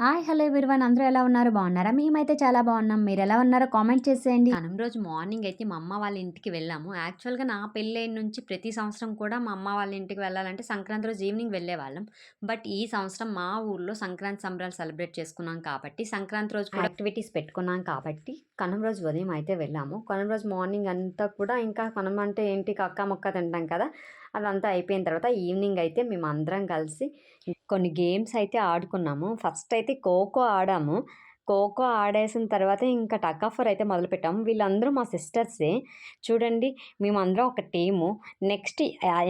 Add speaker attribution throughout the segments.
Speaker 1: Hi hello everyone అందరూ ఎలా ఉన్నారు? బాగున్నారా? మేమైతే చాలా బాగున్నాం. మీరు ఎలా ఉన్నారో కామెంట్ చేసేయండి.
Speaker 2: కనుమ రోజు మార్నింగ్ అయితే మా అమ్మ వాళ్ళ ఇంటికి వెళ్ళాము. యాక్చువల్‌గా నా పెళ్ళైన నుంచి ప్రతి సంవత్సరం కూడా మా అమ్మ వాళ్ళ ఇంటికి వెళ్ళాలంటే సంక్రాంతి రోజు ఈవినింగ్ వెళ్ళేవాళ్ళం. బట్ ఈ సంవత్సరం మా ఊర్లో సంక్రాంతి సంబరాలు సెలబ్రేట్ చేసుకున్నాం కాబట్టి, సంక్రాంతి రోజు కూడా యాక్టివిటీస్ పెట్టుకున్నాం కాబట్టి, కనుమ రోజు ఉదయం అయితే వెళ్ళాము. కనుమ రోజు మార్నింగ్ అంతా కూడా ఇంకా కనుమ అంటే ఏంటి కక్క ముక్క తింటాం కదా! అదంతా అయిపోయిన తర్వాత ఈవినింగ్ అయితే మేమందరం కలిసి కొన్ని గేమ్స్ అయితే ఆడుకున్నాము. ఫస్ట్ అయితే ఖోఖో ఆడాము. ఖోఖో ఆడేసిన తర్వాత ఇంకా టగ్ ఆఫ్ వార్ అయితే మొదలుపెట్టాము. వీళ్ళందరూ మా సిస్టర్సే. చూడండి మేమందరం ఒక టీము. నెక్స్ట్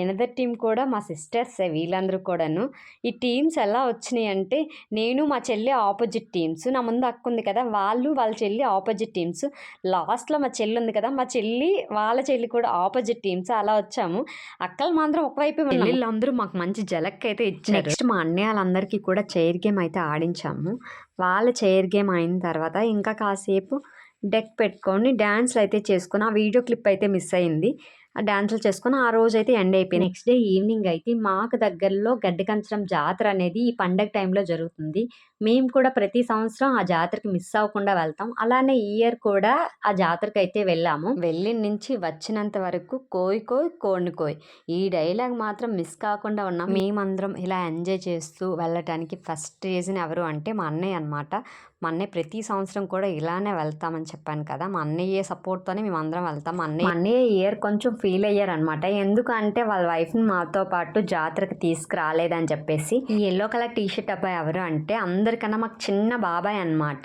Speaker 2: ఎనదర్ టీమ్ కూడా మా సిస్టర్సే వీళ్ళందరూ కూడాను. ఈ టీమ్స్ ఎలా వచ్చినాయంటే నేను మా చెల్లి ఆపోజిట్ టీమ్స్. నా ముందు అక్క ఉంది కదా! వాళ్ళ చెల్లి ఆపోజిట్ టీమ్స్. లాస్ట్‌లో మా చెల్లి ఉంది కదా! మా చెల్లి వాళ్ళ చెల్లి కూడా ఆపోజిట్ టీమ్స్. అలా వచ్చాము. అక్కలు మాత్రం ఒకవైపే ఉన్నాము. చెల్లెళ్ళందరూ మాకు మంచి జలక్కయితే ఇచ్చారు. నెక్స్ట్ మా అన్నయ్యలందరికీ కూడా చైర్ గేమ్ అయితే ఆడించాము. వాళ్ళ చైర్ గేమ్ అయిన తర్వాత ఇంకా కాసేపు డెక్ పెట్టుకొని డాన్స్‌లు అయితే చేసుకొని, ఆ వీడియో క్లిప్ అయితే మిస్ అయింది. ఆ డాన్సులు చేసుకొని ఆ రోజైతే ఎండ్ అయిపోయింది. నెక్స్ట్ డే ఈవినింగ్ అయితే మాకు దగ్గరలో గడ్డికంచడం జాతర అనేది ఈ పండగ టైంలో జరుగుతుంది. మేము కూడా ప్రతి సంవత్సరం ఆ జాతరకి మిస్ అవ్వకుండా వెళ్తాం. అలానే ఈ ఇయర్ కూడా ఆ జాతరకైతే వెళ్ళాము. వెళ్ళిన నుంచి వచ్చినంత వరకు కోయ్ కోయ్ కోడిని కోయ్ ఈ డైలాగ్ మాత్రం మిస్ కాకుండా ఉన్నాం. మేమందరం ఇలా ఎంజాయ్ చేస్తూ వెళ్ళటానికి ఫస్ట్ రీజన్ ఎవరు అంటే మా అన్నయ్య అనమాట. మా అన్నయ్య ప్రతి సంవత్సరం కూడా ఇలానే వెళ్తామని చెప్పాను కదా! మా అన్నయ్య సపోర్ట్‌తోనే మేమందరం వెళ్తాం. మా అన్నయ్య ఈ ఇయర్ కొంచెం ఫీల్ అయ్యారనమాట. ఎందుకంటే వాళ్ళ వైఫ్‌ని మాతో పాటు జాతరకి తీసుకురాలేదని చెప్పేసి. ఈ యెల్లో కలర్ టీ షర్ట్ అబ్బాయి ఎవరు అంటే అందరికన్నా మాకు చిన్న బాబాయ్ అనమాట.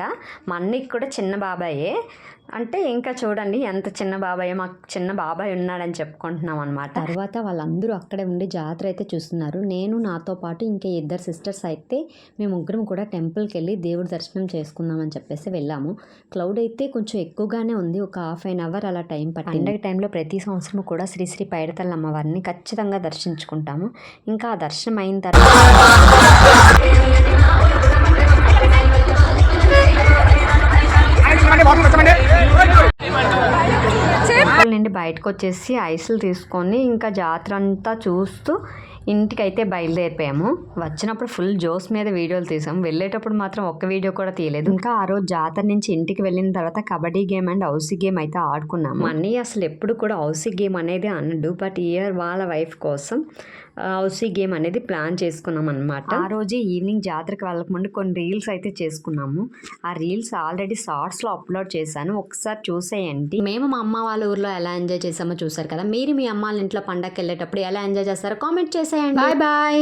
Speaker 2: మా అన్నయ్యకి కూడా చిన్న బాబాయే. అంటే ఇంకా చూడండి ఎంత చిన్న బాబాయ్, మాకు చిన్న బాబాయ్ ఉన్నాడని చెప్పుకుంటున్నాం అనమాట. తర్వాత వాళ్ళందరూ అక్కడే ఉండి జాతర అయితే చూస్తున్నారు. నేను నాతో పాటు ఇంకా ఇద్దరు సిస్టర్స్ అయితే మేము ముగ్గురం కూడా టెంపుల్కి వెళ్ళి దేవుడి దర్శనం చేసుకుందామని చెప్పేసి వెళ్ళాము. క్లౌడ్ అయితే కొంచెం ఎక్కువగానే ఉంది. ఒక హాఫ్ అన్ అవర్ అలా టైం పట్టింది. పండగ టైంలో ప్రతి సంవత్సరం కూడా శ్రీ శ్రీ పైడితల్లి అమ్మవారిని ఖచ్చితంగా దర్శించుకుంటాము. ఇంకా ఆ దర్శనం అయిన తర్వాత నుండి బయటకు వచ్చేసి ఐస్లు తీసుకొని ఇంకా జాతర అంతా చూస్తూ ఇంటికైతే బయలుదేరిపోయాము. వచ్చినప్పుడు ఫుల్ జోస్ మీద వీడియోలు తీసాము. వెళ్ళేటప్పుడు మాత్రం ఒక్క వీడియో కూడా తీయలేదు. ఇంకా ఆ రోజు జాతర నుంచి ఇంటికి వెళ్ళిన తర్వాత kabaddi game and housie game అయితే ఆడుకున్నాము. మనీ అసలు ఎప్పుడు కూడా హౌసీ గేమ్ అనేది అనడు. బట్ ఇయర్ వాళ్ళ వైఫ్ కోసం హౌసీ గేమ్ అనేది ప్లాన్ చేసుకున్నాం అనమాట. ఆ రోజు ఈవినింగ్ జాతరకు వెళ్ళకముందు కొన్ని రీల్స్ అయితే చేసుకున్నాము. ఆ రీల్స్ ఆల్రెడీ షార్ట్స్లో అప్లోడ్ చేశాను. ఒకసారి చూసేయండి. మేము మా అమ్మ వాళ్ళ ఊర్లో ఎలా ఎంజాయ్ చేసామో చూసారు కదా. మీరు మీ అమ్మ వాళ్ళ ఇంట్లో పండగకి వెళ్ళేటప్పుడు ఎలా ఎంజాయ్ చేస్తారో కామెంట్ చేసేయండి. Bye bye.